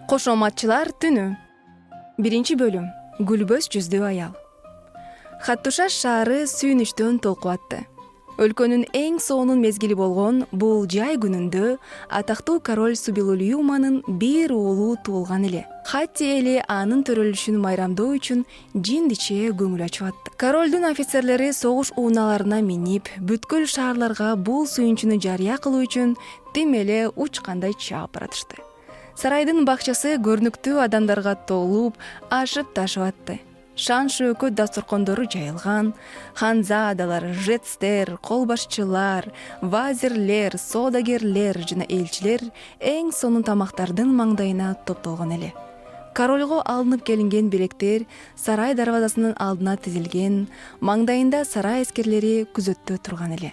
Кошоматчылар түнү. Биринчи бөлүм. Гүлбөз жүздүү аял. Хаттушаш шаары сүйүнүчтөн толкуп атты. Өлкөнүн эң сонун мезгили болгон бул жай күнүндө атактуу король Субилулиуманын бир уулу туулган эле. Хатти эли анын төрөлүшүн майрамдоо үчүн жиндиче көңүл ачып атты. Королдун офицерлери согуш унaalарына минип, бүткүл шаарларга бул сүйүнчүнү жарыя кылуу үчүн тим эле учкандай чаап баратышты. Сарайдын бакчасы көрүнүктүү адамдарга толуп, ашып ташып атты. Шан шөөкөт дасторкондору жайылган, ханзадалар, жецтер, колбашчылар, вазирлер, соодагерлер жана элчилер эң сонун тамактардын маңдайына топтолгон эле. Королго алынып келинген белектер сарай дарбазасынын алдына тизилген, маңдайында сарай аскерлери күзөттө турган эле.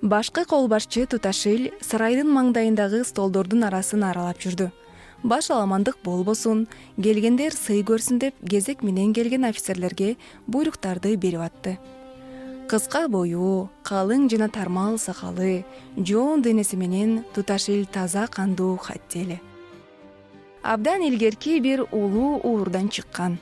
Башкы колбашчы Туташил сарайдын маңдайындагы столдордун арасын аралап жүрдү. Баш аламандык болбосун, келгендер сый көрсүн деп кезек менен келген офицерлерге буйруктарды берип атты. Кыска бою, калың жана тармал сакалы, жоон денеси менен Туташил таза кандуу хатти эле. Абдан илгерки бир улуу уурдан чыккан.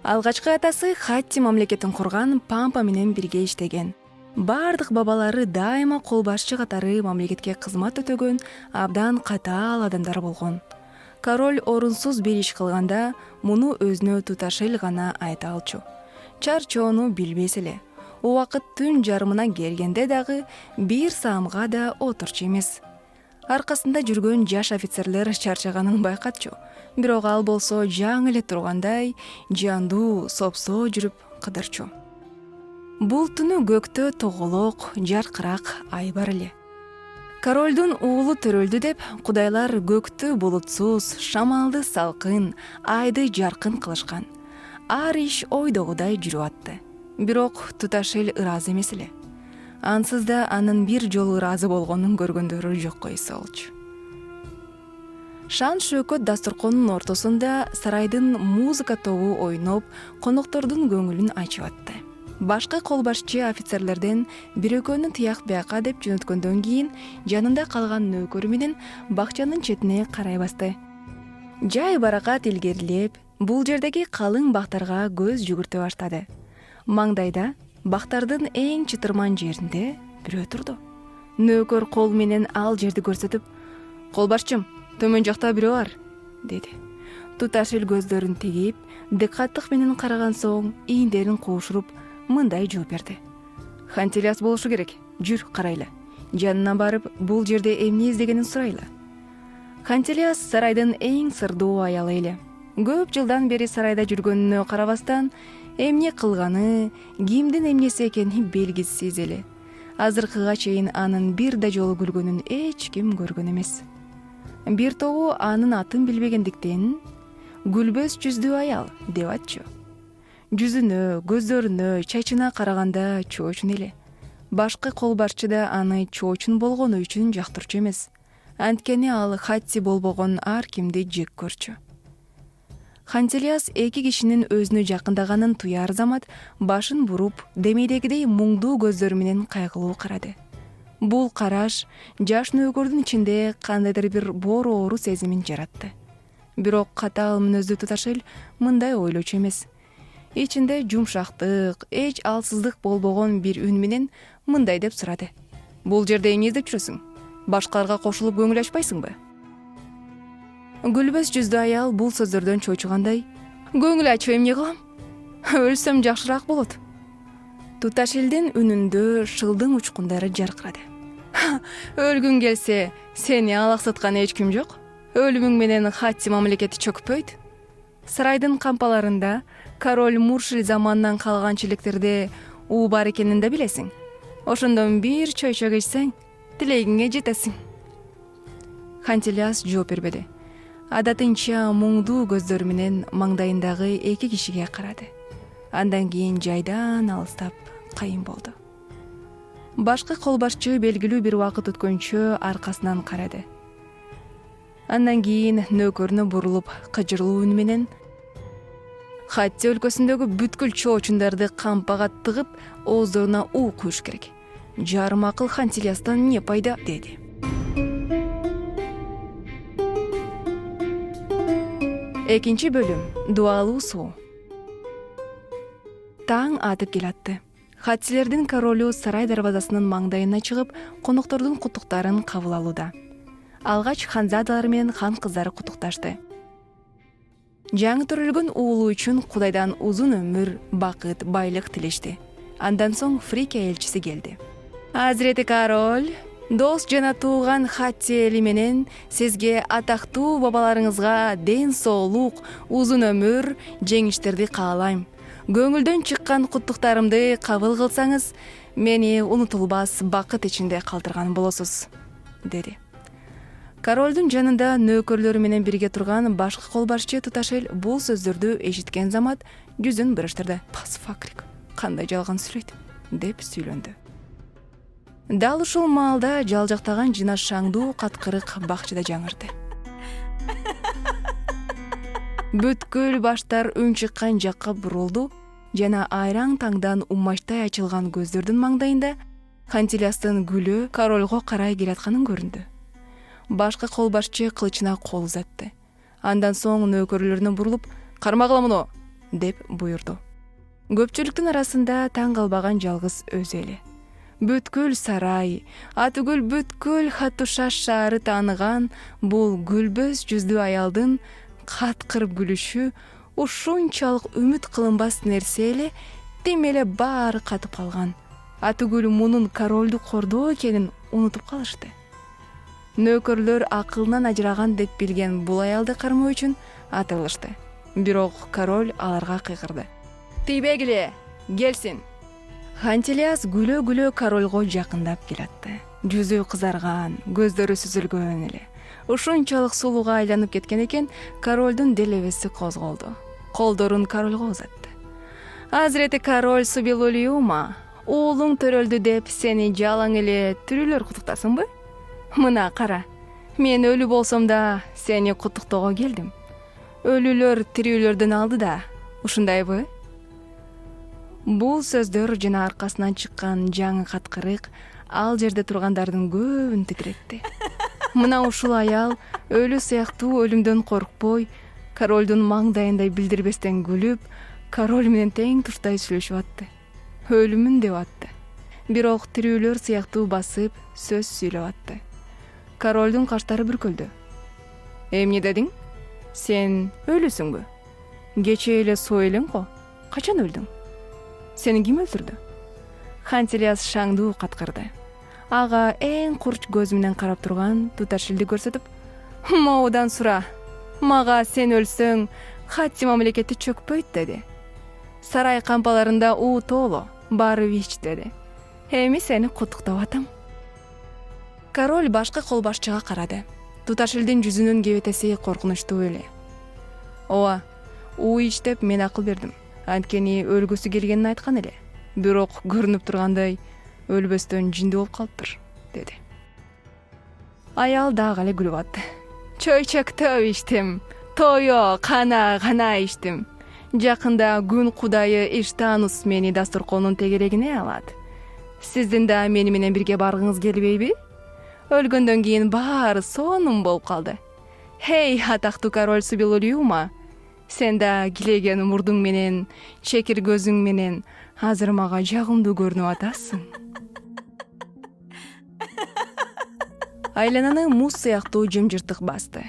Алгачкы атасы Хатти мамлекетин курган Пампа менен бирге иштеген. Бардык бабалары дайыма колбашчы катары мамлекетке кызмат өтөгөн абдан катаал адамдар болгон. Король орунсуз бир иш кылганда муну өзүнө Туташил гана айта алчу. Чарчоону билбес эле. Убакыт түн жарымына келгенде дагы бир саамга да отурчу эмес. Аркасында жүргөн жаш офицерлер чарчаганын байкатчу. Бирок ал болсо жаңы эле тургандай, жандуу, сопсоо жүрүп кыдырчу. Бул түнү көктө тоголок, жаркырак ай бар эле. Королдун уулу төрөлдү деп кудайлар көктү булутсуз, шамалды салкын, айды жаркын кылышкан. Ар иш ойдогудай жүрүп атты. Бирок Туташил ыраазы эмес эле. Ансыз да анын бир жолу ыраазы болгонун көргөндөрү жок койсо болчу. Шан шөөкөт дасторконунун ортосунда сарайдын музыка тобу ойноп, коноктордун көңүлүн ачып атты. Башкы колбашчы офицерлерден бирөкөнү тияк бияка деп жөнөткөндөн кийин жанында калган нөөкөрү менен бакчанын четине карай басты. Жай баракат илгерилеп, бул жердеги калың бактарга көз жүгүртө баштады. Маңдайда бактардын эң чытырман жеринде бирөө турду. Нөөкөр кол менен ал жерди көрсөтүп: "Колбашчым, төмөн жакта бирөө бар", деди. Туташил көздөрүн тигип, дыкаттык менен караган соң ийиндерин куушуруп мындай жооп берди: "Хантилиас болушу керек. Жүр, карайлы. Жанына барып, бул жерде эмне издегенин сурайлы." Хантилиас сарайдын эң сырдуу аялы эле. Көп жылдан бери сарайда жүргөнүнө карабастан, эмне кылганы, кимдин эмнеси экени белгисиз эле. Азыркыга чейин анын бир да жолу күлгөнүн эч ким көргөн эмес. Бир тобу анын атын билбегендиктен "Гүлбөз жүздүү аял" деп атчу. Жүзүнө, көздөрүнө, чачына караганда чоочун эле. Башкы колбашчы да аны чоочун болгону үчүн жактырчу эмес. Анткени ал Хатти болбогон ар кимди жек көрчү. Хантилиас эки кишинин өзүнө жакындаганын туяр замат башын буруп, демейдегидей муңдуу көздөрү менен кайгылуу карады. Бул караш жаш нөөкөрдүн ичинде кандайдыр бир боор оору сезимин жаратты. Бирок катаал мүнөздүү Туташил мындай ойлочу эмес. Ичинде жумшактык, эч алсыздык болбогон бир үн менен мындай деп сурады: "Бул жерде эмне издеп жүрөсүң? Башкаларга кошулуп көңүл ачпайсыңбы?" Гүлбөз жүздүү аял бул сөздөрдөн чочугандай: "Көңүл ачып эмне кылам? Өлсөм жакшыраак болот." Туташилдин үнүндө шылдың учкундары жаркырады. "Өлгүң келсе, сени алаксаткан эч ким жок. Өлүмүң менен Хатти мамлекети чөкпөйт. Сарайдын кампаларында король Муршил заманынан калган чилектерде уу бар экенин да билесиң. Ошондон бир чойчок ичсең, тилегиңе жетесиң." Хантилиас жооп бербеди. Адатынча муңдуу көздөрү менен маңдайындагы эки кишиге карады. Андан кийин жайдан алыстап кайын болду. Башкы колбашчы белгилүү бир убакыт өткөнчө аркасынан карады. Андан кийин нөөкөрүнө бурулуп, кыжырлуу үн менен: "Хатти өлкөсүндөгү бүткүл чоочундарды кампага тыгып, ооздоруна уу куюш керек. Жарым акыл Хантилиастан эмне пайда?" деди. Экинчи бөлүм. Дубалуу суу. Таң атып келатты. Хатчилердин королу сарай дарбазасынын маңдайына чыгып, коноктордун куттуктарын кабыл алууда. Алгач ханзадалар менен хан кыздары куттукташты. Жаңы төрөлгөн уулу үчүн Кудайдан узун өмүр, бакыт, байлык тилешти. Андан соң Фрикия элчиси келди. Азирети король, дос жана тууган Хатти эли менен сизге атактуу бабаларыңызга ден соолук, узун өмүр, жеңиштерди каалайм. Көңүлдөн чыккан куттуктарымды кабыл кылсаңыз, мени унутулбас бакыт ичинде калтырган болосуз, деди. Королдун жанында нөөкөрлөрү менен бирге турган башкы колбашчы Туташел бул сөздөрдү эшиткен замат жүзүн бырыштырды. Пасфакрик, кандай жалган сүйлөйт, деп сүйлөндү. Дал ушул маалда жалжактаган жына шаңдуу каткырык бакчада жаңырды. Бүткүл баштар үн чыккан жакка бурулду жана айраң таңдан умачтай ачылган көздөрдүн маңдайында Хантилиастын гүлү королго карай келатканын көрүндү. Башкы колбашчы кылычына кол узатты. Андан соң нөөкөрлөрүнө бурулуп, "Кармагыла муну!" деп буйрду. Көпчүлүктүн арасында таң калбаган жалгыз өзү эле. Бүткүл сарай, атүгүл бүткүл Хаттушаш шаары тааныган бул гүлбөз жүздүү аялдын каткырып күлүшү ушунчалык үмүт кылынбас нерсе эле, тим эле баары катып калган. Атүгүл мунун королду кордоо экенин унутуп калышты. Нөөкөрлөр акылынан ажыраган деп билген бул аялды кармоо үчүн атылышты. Бирок король аларга кыйкырды. "Тийбегиле, келсин." Хантилиас күлө-күлө королго жакындап келатты. Жүзү кызарган, көздөрү сүзүлгөн эле. Ушунчалык сулууга айланып кеткен экен, королдун делебеси козголду. Колдорун королго узатты. "Азирети король Субилулиума, уулуң төрөлдү деп сени жалаң эле тирүүлөр куттуктасынбы? Мына кара, мен өлү болсом да сени куттуктоого келдим. Өлүлөр тирүүлөрдөн алды да, ушундайбы?" Бул сөздөр жана аркасынан чыккан жаңы каткырык ал жерде тургандардын көбүн титиретти. Мына ушул аял өлү сыяктуу өлүмдөн коркпой, королдун маңдайындай билдирбестен күлүп, король менен тең туштай сүйлөшүп атты. Өлүмүн деп атты. Бирок тирүүлөр сыяктуу басып сөз сүйлөп атты. Королдун каштары бүркөлдү. "Эмне дедиң? Сен өлүсүңбү? Кечээ эле соо элең го. Качан өлдүң? Сени ким өлтүрдү?" Хантилиас шаңдуу каткырды. Ага эң курч көз менен карап турган Туташилди көрсөтүп, "Моудан сура. Мага сен өлсөң, Хатти мамлекети чөкпөйт" деди. "Сарай кампаларында уу тооло, баары вич" деди. "Эми сени куттуктап атам." Король башкы колбашчыга карады. Туташилдин жүзүнүн кебетеси коркунучтуу эле. "Ооба, уу ич деп мен акыл бердим. Анткени өлгүсү келгенин айткан эле. Бирок көрүнүп тургандай өлбөстөн жиндүү болуп калыптыр" деди. Аял дагы эле күлүп атты. "Чөйчөктөп иштим. Тою гана иштим. Жакында күн кудайы Иштанус мени дастуркоонун тегерегине алат. Сиздин да мени менен бирге баргыңыз келбейби? Өлгөндөн кийин баары сонун болуп калды. Хей, атактуу король Субилулиума, сен да килеген мурдуң менен, чекир көзүң менен азыр мага жагымдуу көрүнүп атасың." Айлананы муз сыяктуу жымжыртык басты.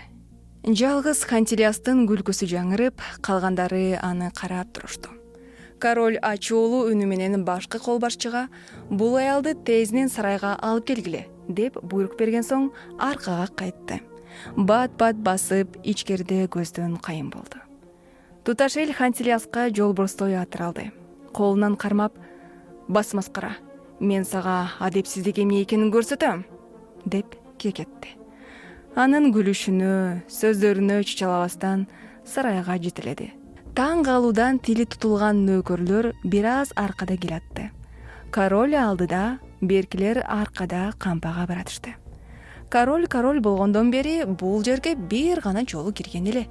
Жалгыз Хантилиастын күлкүсү жаңырып, калгандары аны карап турушту. Король ачуулуу үнү менен башкы колбашчыга бул аялды тезинен сарайга алып келгиле деп буйрук берген соң аркага кайтты. Бат-бат басып, ичкерде көздөн кайын болду. Туташел Хантилиаска жолборстой атыр алды. Колунан кармап, "Бас маскара, мен сага адепсиздик эмне экенин көрсөтөм" деп кекетти. Анын күлүшүнө, сөздөрүнө чычалабастан сарайга жетеледи. Таң калуудан тили тутулган нөөкөрлөр бир аз аркада келатты. Король алдыда, беркилер аркада кампага баратышты. Король болгондон бери бул жерге бир гана жолу кирген эле.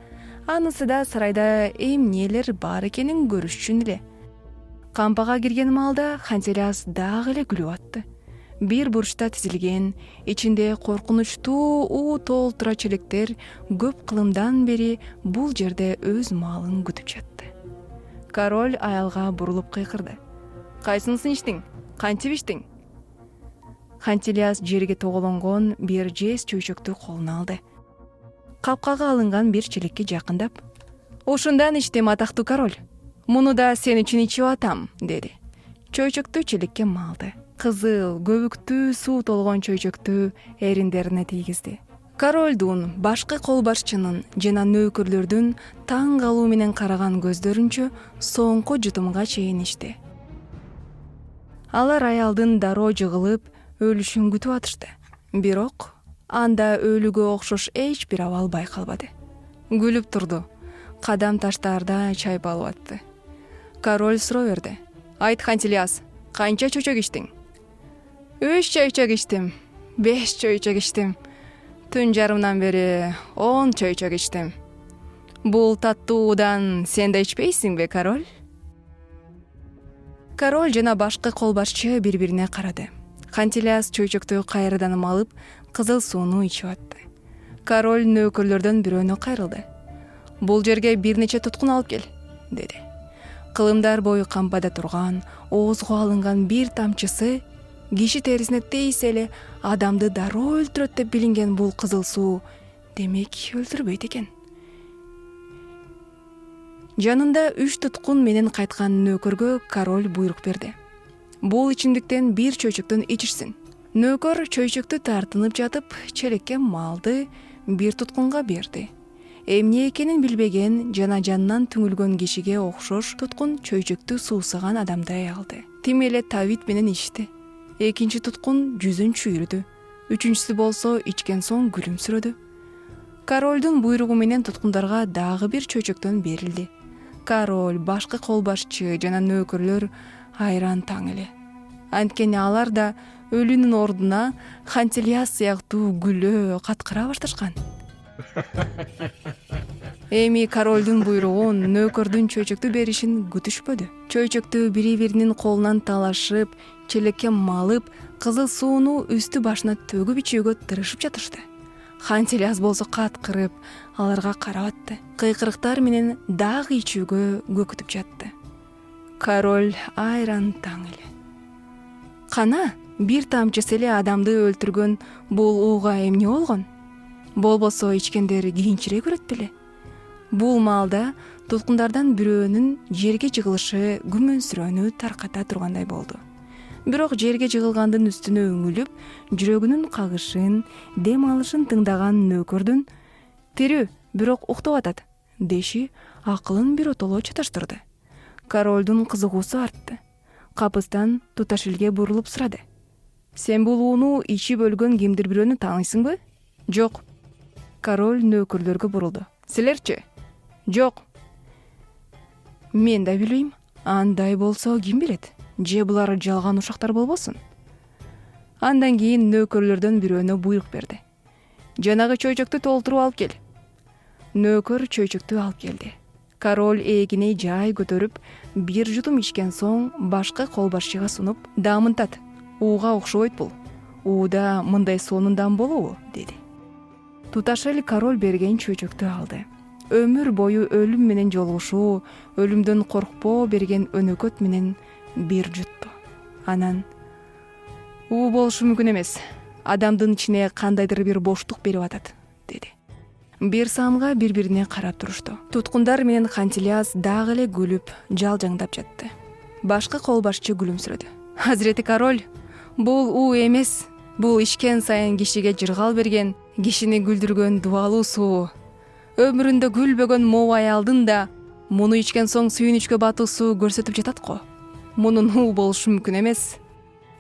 Анысы да сарайда эмнелер бар экенин көрүш үчүн эле. Кампага кирген маалда Хантилиас дагы эле күлүп атты. бир бурчта тизилген, ичинде коркунучтуу толтура челектер көп кылымдан бери бул жерде өз маалын күтүп жатты. Король аялга бурулуп кыйкырды: "Кайсынысын ичтиң? Кантип ичтиң?" Хантилиас жерге тоголонгон бир жез чөйчөктү колуна алды. Капкага алынган бир челекке жакындап: "Ушундан ичтим, атактуу король. Муну да сен үчүн ичип атам", деди. Чөйчөктү челекке малды. Кызыл, көбүктүү суу толгон чөйчөктү эриндерине тийгизди. Королдун, башкы колбашчынын жана нөөкөрлөрдүн таң калуу менен караган көздөрүнчө соңку жутумга чейин ичти. Алар аялдын дароо жыгылып, өлүшүн күтүп атышты. Бирок анда өлүгө окшош эч бир абал байкалбады. Күлүп турду, кадам таштаарда чайпалып атты. Король суроо берди: "Айт, Хантилиас, канча чөйчөк ичтиң?" "3 чөйчөк ичтим, 5 чөйчөк ичтим. Түн жарымдан бери 10 чөйчөк ичтим. Бул таттуудан сен да ичпейсиңби, король?" Король жана башкы колбашчы бири-бирине карады. Хантилиас чөйчөктү кайрадан малып, кызыл сууну ичип атты. Король нөөкөрлөрдөн бирөөнө кайрылды. "Бул жерге бир нече туткун алып кел", деди. Кылымдар бою кампада турган, оозго алынган бир тамчысы киши терисине тийсе эле адамды дароо өлтүрөт деп билинген бул кызыл суу демек өлтүрбөйт экен. Жанында 3 туткун менен кайткан нөөкөргө король буйрук берди: "Бул ичимдиктен бир чөйчөктөн ичишсин." Нөөкөр чөйчөктү тартынып жатып, челекке малды, бир туткунга берди. Эмне экенин билбеген жана жанынан түңүлгөн кишиге окшош туткун чөйчөктү суусаган адамдай алды. Тим эле табит менен ичти. Экинчи туткун жүзүн чүйрүдү. Үчүнчүсү болсо ичкен соң күлүмсүрөдү. Королдун буйругу менен туткундарга дагы бир чөйчөктөн берилди. Король, башкы колбашчы жана нөөкөрлөр айран таң эле. Анткени алар да өлүүнүн ордуна Хантилиас сыяктуу күлөө, каткыра башташкан. Эми королдун буйругун, нөөкөрдүн чөйчөктү беришин күтүшпөдү. Чөйчөктү бири-биринин колунан талашып, челекке малып, кызыл сууну үстү башына төгүп ичүүгө тырышып жатышты. Хантилиас болсо каткырып, аларга карап атты. Кыйкырыктар менен дагы ичүүгө көкүтүп жатты. Король айран таң эле. Кана, бир тамчысы эле адамды өлтүргөн бул ууга эмне болгон? Болбосо ичкендер кийинчерээк өлөт беле? Бул маалда туткундардан бирөөнүн жерге жыгылышы күмөнсүрөөнү тарката тургандай болду. Бирок жерге жыгылгандын үстүнө үңүлүп, жүрөгүнүн кагышын, дем алышын тыңдаган нөөкөрдүн "Тирүү, бирок уктап атат" деши акылын биротоло чаташтырды. Королдун кызыгуусу артты. Капыстан Туташилге бурулуп сурады: "Сен бул ууну ичип өлгөн кимдир бирөөнү тааныйсыңбы?" "Жок." Король нөөкөрлөргө бурулду: "Силерчи?" "Жок." "Мен да билбейм. Андай болсо ким билет? Же булар жалган ушактар болбосун?" Андан кийин нөөкөрлөрдөн бирөөнө буйрук берди: "Жанагы чөйчөктү толтуруп алып кел." Нөөкөр чөйчөктү алып келди. Король ээкине жай көтөрүп, бир жутум ичкен соң башкы колбашчыга сунуп: "Даамынтат, ууга окшобойт бул. Ууда мындай сонун даам болобу?" деди. Туташел король берген чөйчөктү алды. Өмүр бою өлүм менен жолугушуу, өлүмдөн коркпоо берген өнөкөт менен бир жутту. Анан: "Уу болушу мүмкүн эмес. Адамдын ичине кандайдыр бир боштук берип атат", деди. Бир саамга бири-бирине карап турушту. Туткундар менен Хантилиас дагы эле күлүп, жалжаңдап жатты. Башкы колбашчы күлүмсүрөдү: "Азирети король, бул уу эмес. Бул ичкен сайын кишиге жыргал берген, кишини күлдүргөн дубалуу суу. Өмүрүндө күлбөгөн моо аялдын да муну ичкен соң сүйүнүчкө батуусу көрсөтүп жатат го. Мунун уу болушу мүмкүн эмес."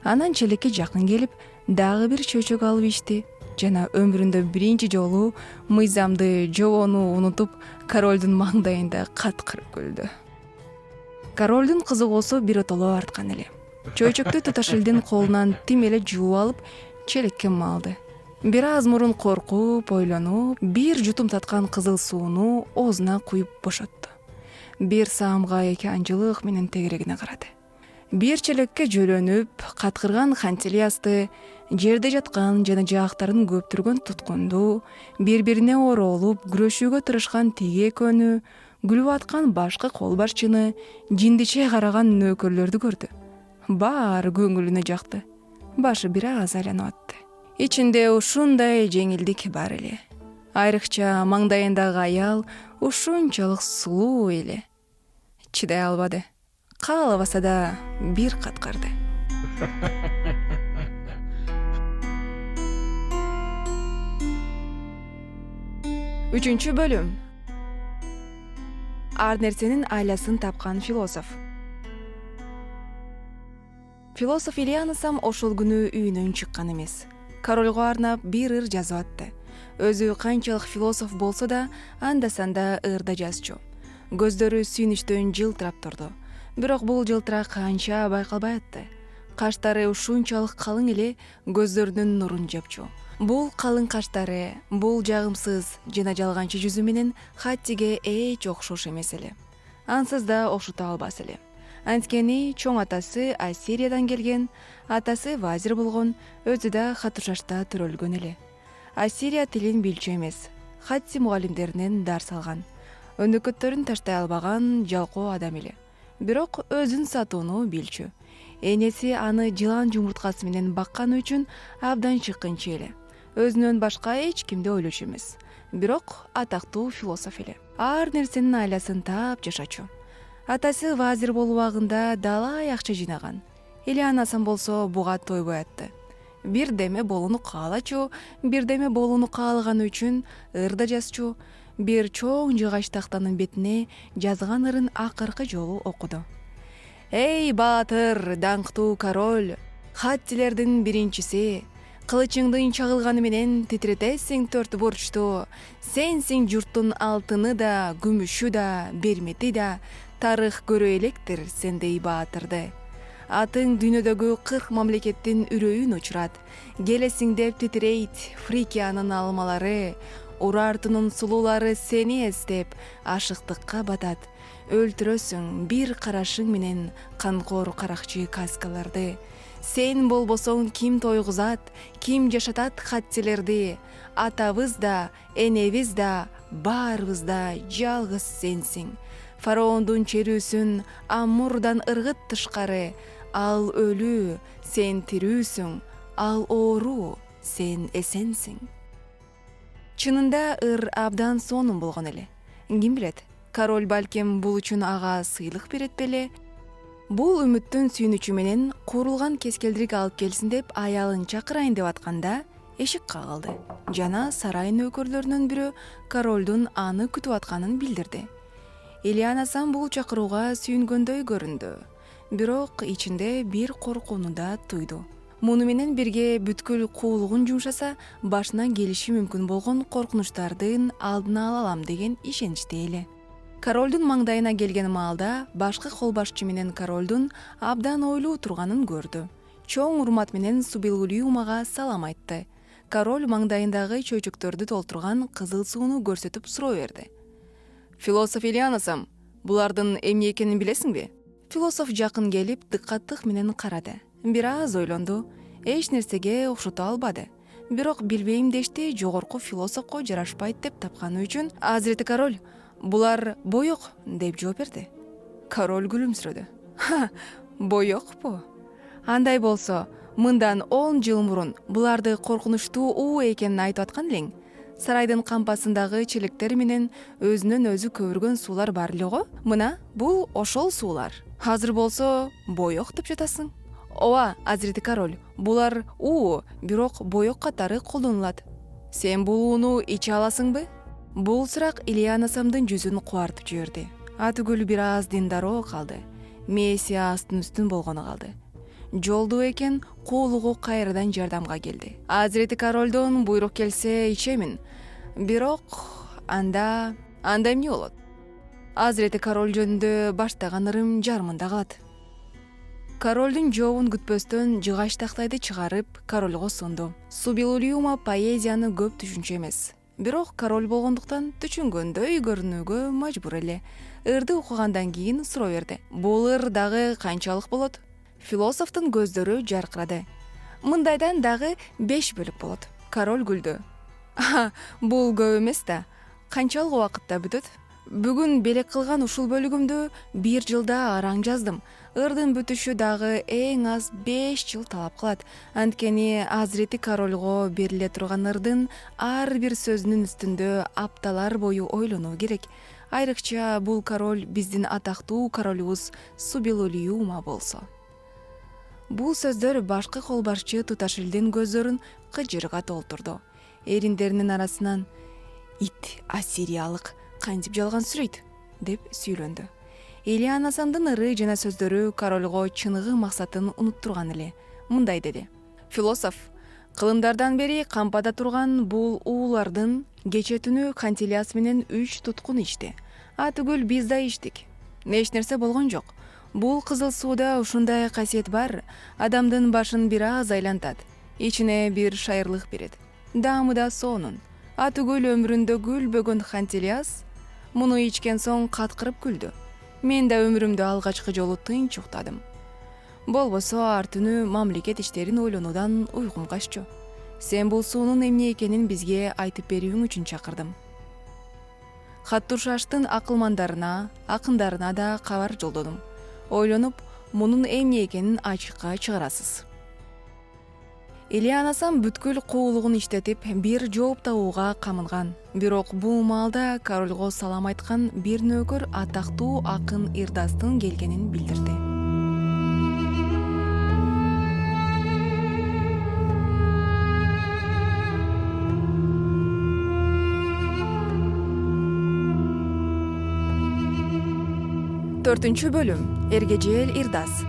Анан челекке жакын келип, дагы бир чөйчөк алып ичти жана өмүрүндө биринчи жолу мыйзамды жобону унутуп, королдун маңдайында каткырып күлдү. Королдун кызыгуусу биротоло арткан эле. Чөйчөктү Туташилдин колунан тим эле жууп алып, челекке малды. Бир аз мурун коркуп, ойлонуп, бир жутум таткан кызыл сууну оозуна куюп бошотту. Бир саамга эки анжылык менен тегерегине карады. Бир челекке жөлөнүп каткырган хантилиясты, жерде жаткан жана жаактарын көптүргөн туткунду, бири бирине ороолуп күрөшүүгө тырышкан тиги экөөнү, күлүп аткан башкы кол башчыны, жиндиче караган нөөкөрлөрдү көрдү. Баары көңүлүнө жакты. Башы бир аз айланып атты. Ичинде ушундай жеңилдик бар эле. Айрыкча маңдайындагы аял ушунчалык сулуу эле. Чыдай албады. Каалабаса да бир каткарды. Үчүнчү бөлүм. Ар нерсенин айласын тапкан философ. Философ Ильянасам ошол күнү үйүнөн чыккан эмес. Королго арнап бир ыр жазып атты. Өзү канчалык философ болсо да, анда-санда ырда жазчу. Көздөрү сүйүнүчтөн жылтырап турду. Бирок бул жылтырак канча байкалбай атты. Каштары ушунчалык калың эле көздөрүнүн нурун жепчу. Бул калың каштары, бул жагымсыз жана жалганчы жүзү менен Хаттиге эч окшош эмес эле. Ансыз да окшото албас эле. Анткени чоң атасы Ассириядан келген, атасы вазир болгон, өзү да Хатушашта төрөлгөн эле. Ассирия тилин билчү эмес, Хатти мугалимдеринен дарс алган. Өнөкөттөрүн таштай албаган жалкоо адам эле. Бирок өзүн сатууну билчү. Энеси аны жылан жумурткасы менен бакканы үчүн абдан чыккынчы эле. Өзүнөн башка эч кимди ойлочу эмес. Бирок атактуу философ эле. Ар нерсенин айласын таап жашачу. Атасы вазир болуу убагында далай акча жыйнаган. Ильянасам болсо буга тойбой атты. Бирдеме болууну каалачу, бирдеме болууну каалаганы үчүн ыр да жазчу. Бир чоң жыгач тактанын бетине жазган ырын акыркы жолу окуду. Эй баатыр, даңктуу король, хаттилердин биринчиси, кылычыңдын чагылганы менен титиретесиң төрт бурчту. Сенсиң журттун алтыны да, күмүшү да, бермети да, тарых көрө электир сендей баатырды. Атың дүйнөдөгү 40 мамлекеттин үрөйүн учурат. Келесиң деп титирейт Фрикиянын алмалары, урартынын сулуулары сени эстеп ашыктыкка батат. Өлтүрөсүң бир карашың менен канкор каракчы каскаларды. Сен болбосоң ким тойгузат, ким жашатат хаттилерди? Атабыз да, энебиз да, баарыбыз да жалгыз сенсиң. Фараондун черүүсүн Амурдан ыргыт тышкары. Ал өлүү, сен тирүүсүң, ал оору, сен эсенсиң. Чынында ыр абдан сонун болгон эле. Ким билет, король балким бул үчүн ага сыйлык берет беле? Бул үмүттүн сүйүнүчү менен курулган кескелдирик алып келсин деп аялын чакырайын деп атканда эшик кагылды. Жана сарай нөөкөрлөрүнүн бирөө королдун аны күтүп атканын билдирди. Ильянасам бул чакырууга сүйүнгөндөй көрүндү. Бирок ичинде бир коркууну да туйду. Муну менен бирге бүткүл куулугун жумшаса, башынан келиши мүмкүн болгон коркунучтардын алдын ала алам деген ишеничте эле. Королдун маңдайына келген маалда башкы кол башчы менен королдун абдан ойлуу турганын көрдү. Чоң урмат менен Субилулиумага салам айтты. Король маңдайындагы чөйчөктөрдү толтурган кызыл сууну көрсөтүп суроо берди. Философ Ильянасам, булардын эмне экенин билесиңби? Философ жакын келип, дыккаттык менен карады. Бир аз ойлонду, эч нерсеге окшото албады. Бирок билбейм дешти жогорку философко жарашпайт деп тапканы үчүн, Азирети король, булар боек деп жооп берди. Король күлүмсүрөдү. Боекпу? Андай болсо, мындан 10 жыл мурун буларды коркунучтуу уу экенин айтып аткан элең. Сарайдын кампасындагы челектер менен өзүнөн өзү көбүргөн суулар бар эле го. Мына, бул ошол суулар. Азыр болсо боек деп жатасың. Ооба, Азирети король, булар уу, бирок боек катары колдонулат. Сен бул ууну иче аласыңбы? Бул сурак Ильянасамдын жүзүн кубартып жиберди. Атүгүл бир аз диндароо калды. Мээси астын үстүн болгону калды. Жолду экен куулугу кайрадан жардамга келди. Азирети королдон буйрук келсе ичемин. Бирок анда эмне болот? Азирети король жөнүндө баштаган ырым жарымында калат. Королдун жообун күтпөстөн жыгач тактайды чыгарып королго сунду. Субилулиума поэзияны көп түшүнчү эмес. Бирок король болгондуктан түшүнгөндөй көрүнүүгө мажбур эле. Ырды окугандан кийин суроо берди. Бул ыр дагы канчалык болот? Философтун көздөрү жаркырады. Мындайдан дагы 5 бөлүк болот. Король күлдү. Бул көп эмес да. Канчалык убакытта бүтөт? Бүгүн белек кылган ушул бөлүгүмдү 1 жылда араң жаздым. Ырдын бүтүшү дагы эң аз 5 жыл талап кылат. Анткени Азирети королго бериле турган ырдын ар бир сөзүнүн үстүндө апталар бою ойлонуу керек. Айрыкча бул король биздин атактуу королубуз Субилулиума болсо. Бул сөздөр башкы колбашчы Туташилдин көздөрүн кыжырга толтурду. Эриндеринин арасынан «Ит ассириялык кантип жалган сүрөйт?» деп сүйлөндү. Элианасамдын ыры жана сөздөрү королго чыныгы максатын унуттурган эле. Мындай деди: «Философ, кылымдардан бери кампада турган бул уулардын кече түнү Кантилиас менен 3 туткун ичти. Түгүл биз да ичтик. Эч нерсе болгон жок. Бул кызыл сууда ушундай касиет бар, адамдын башын бир аз айлантат, ичине бир шайырлык берет. Даамы да сонун. Түгүл өмүрүндө күлбөгөн Кантилиас муну ичкен соң каткырып күлдү. Мен да өмүрүмдө алгачкы жолу тынч уктадым. Болбосо ар түнү мамлекет иштерин ойлонуудан уйкум каччу. Сен бул суунун эмне экенин бизге айтып берүүң үчүн чакырдым. Хаттуршаштын акылмандарына, акындарына да кабар жолдодум. Ойлонуп, мунун эмне экенин ачыкка чыгарасыз». Элианасам бүткүл куулугун иштетип, бир жооп табууга камынган. Бирок бул маалда королго салам айткан бир нөөкөр атактуу акын Ирдастын келгенин билдирди. Төртүнчү бөлүм. Эргежел Ирдас.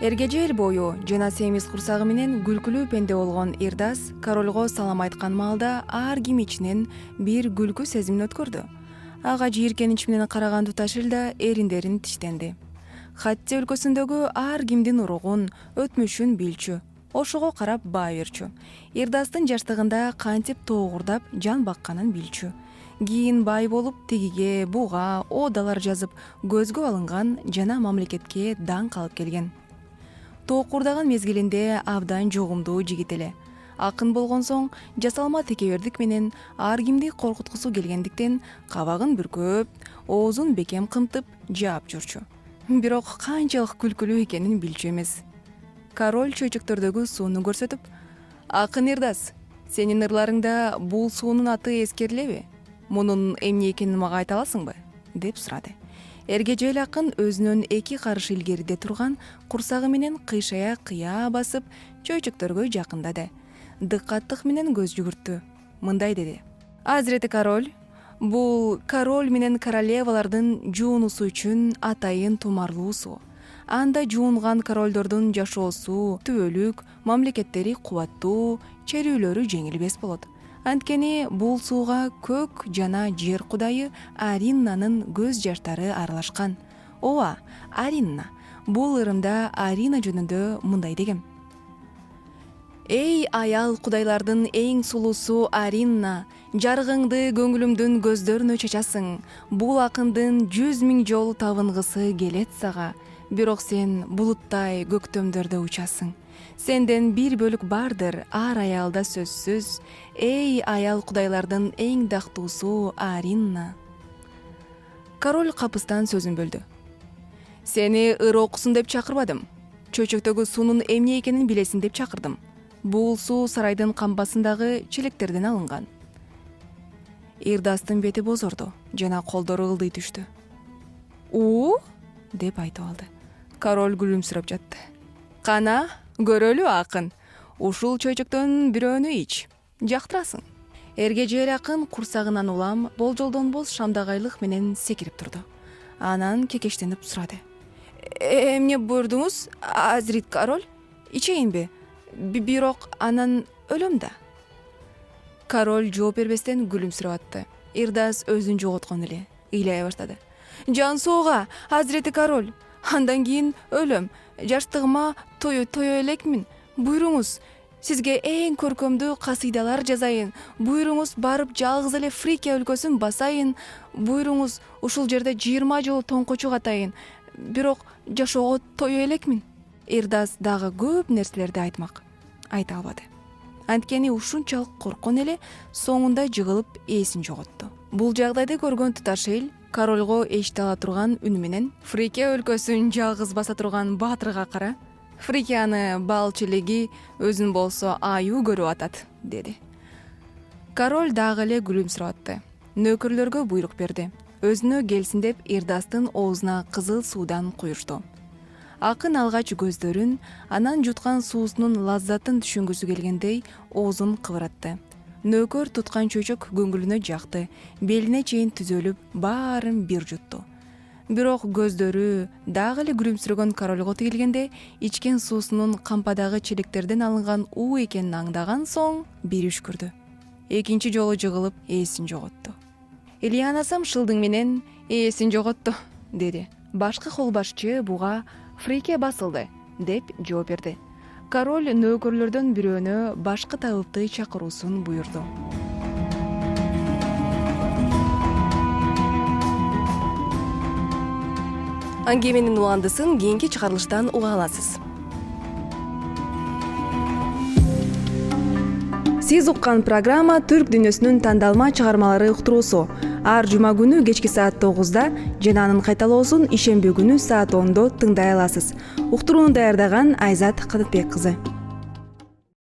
Эргежел бою жана семиз курсагы менен күлкүлүү пенде болгон Ирдас королго салам айткан маалда ар ким ичинен бир күлкү сезимин өткөрдү. Ага жийиркенич менен караган Туташил да эриндерин тиштенди. Хатте өлкөсүндөгү ар кимдин уругун, өтмүшүн билчү, ошого карап баа берчү. Ирдастын жаштыгында кантип тоогурдап жан бакканын билчү. Кийин бай болуп, тигиге, буга, одалар жазып, көзгө алынган жана мамлекетке даңк алып келген. Тоокурдаган мезгилинде абдан жугумдуу жигит эле. Акын болгон соң жасалма текебердик менен ар кимди коркуткусу келгендиктен кабагын бүркөп, оозун бекем кымтып жаап жүрчү. Бирок канчалык күлкүлүү экенин билчү эмес. Король чөйчөктөрдөгү сууну көрсөтүп: «Акын Ирдас, сенин ырларыңда бул суунун аты эскерилеби? Мунун эмне экенин мага айта аласыңбы?» деп сурады. Эргежел акын өзүнөн 2 карыш илгериде турган курсагы менен кыйшая кыя басып чөйчөктөргө жакындады. Дыккаттык менен көз жүгүрттү. Мындай деди: «Азирети король, бул король менен королевалардын жуунусу үчүн атайын тумарлуу суу. Анда жуунган королдордун жашоосу түбөлүк, мамлекеттери кубаттуу, черүүлөрү жеңилбес болот. Анткени бул сууга көк жана жер кудайы Ариннанын көз жаштары аралашкан. Ооба, Аринна. Бул ырымда Арина жөнүндө мындай дегем: «Эй аял кудайлардын эң сулуусу Аринна, жарыгыңды көңүлүмдүн көздөрүнө чачасың. Бул акындын 100 000 жолу табынгысы келет сага. Бирок сен булуттай көктөмдөрдө учасың. Сенден бир бөлүк бардыр ар аялда сөзсүз. Эй аял кудайлардын эң дактуусу Аринна». Король капыстан сөзүн бөлдү. «Сени ыр окусун деп чакырбадым. Чөйчөктөгү суунун эмне экенин билесиң деп чакырдым. Бул суу сарайдын камбасындагы челектерден алынган». Ирдастын бети бозорду жана колдору ылдый түштү. «У?» деп айтып алды. Король күлүмсүрөп жатты. «Кана, көрөлү акын. Ушул чөйчөктөн бирөөнү ич. Жактырасың». Эргежел акын курсагынан улам болжолдон болс шамдагайлык менен секирип турду. Анан кекештенип сурады: «Эмне буйрдуңуз, Азирет король? Ичейинби? Бирок анан өлөм да». Король жооп бербестен күлүмсүрөп атты. Ирдас өзүн жоготкон эле ыйлай баштады. «Жан соога, Азирети король. Андан кийин өлөм. Жаштыгыма тою элекмин. Буйруңуз, сизге эң көркөмдүү касыйдалар жазайын. Буйруңуз, барып жалгыз эле Фрикия өлкөсүн басайын. Буйруңуз, ушул жерде 20 жолу тоңкочу катайын. бирок жашоого тоё элекмин. Ирдас дагы көп нерселерди айтмак, айта албады. Анткени ушунчалык корккон эле соңунда жыгылып ээсин жоготту. Бул жагдайды көргөн туташ эл королго эшите ала турган үн менен: Фрикия өлкөсүн жалгыз баса турган баатырга кара. Фрикияны балчы элеги өзүн болсо аюу көрүп атат, деди. Король дагы эле күлүмсүрөп атты. Нөкөрлөргө буйрук берди. Өзүнө келсин деп Ирдастын оозуна кызыл суудан куюшту. Акын алгач көздөрүн, анан жуткан суусунун лаззатын түшүнгүсү келгендей оозун кыбыратты. Нөкөр туткан чөчөк көңүлүнө жакты, белине чейин түзөлүп, баарын бир жутту. Бирок көздөрү дагы эле күлүмсүрөгөн королго тигилгенде, ичкен суусунун кампадагы челектерден алынган уу экенин аңдаган соң бир үшкүрдү. Экинчи жолу жыгылып ээсин жоготту. Ильянасам шылдың менен ээсин жоготту, деди. Башкы кол башчы буга Фрикия басылды, деп жооп берди. Король нөкөрлөрдөн бирөөнө башкы табыпты чакыруусун буйрду. Аңгеменин уландысын кийинки чыгарылыштан уга аласыз. Сиз уккан программа Түрк дүйнөсүнүн тандалма чыгармалары уктуруусу. Ар жума күнү кечки саат 9-да жана анын кайталоосун ишемби күнү саат 10-до тыңдай аласыз. Уктурууну даярдаган Айзат Кадытбек кызы.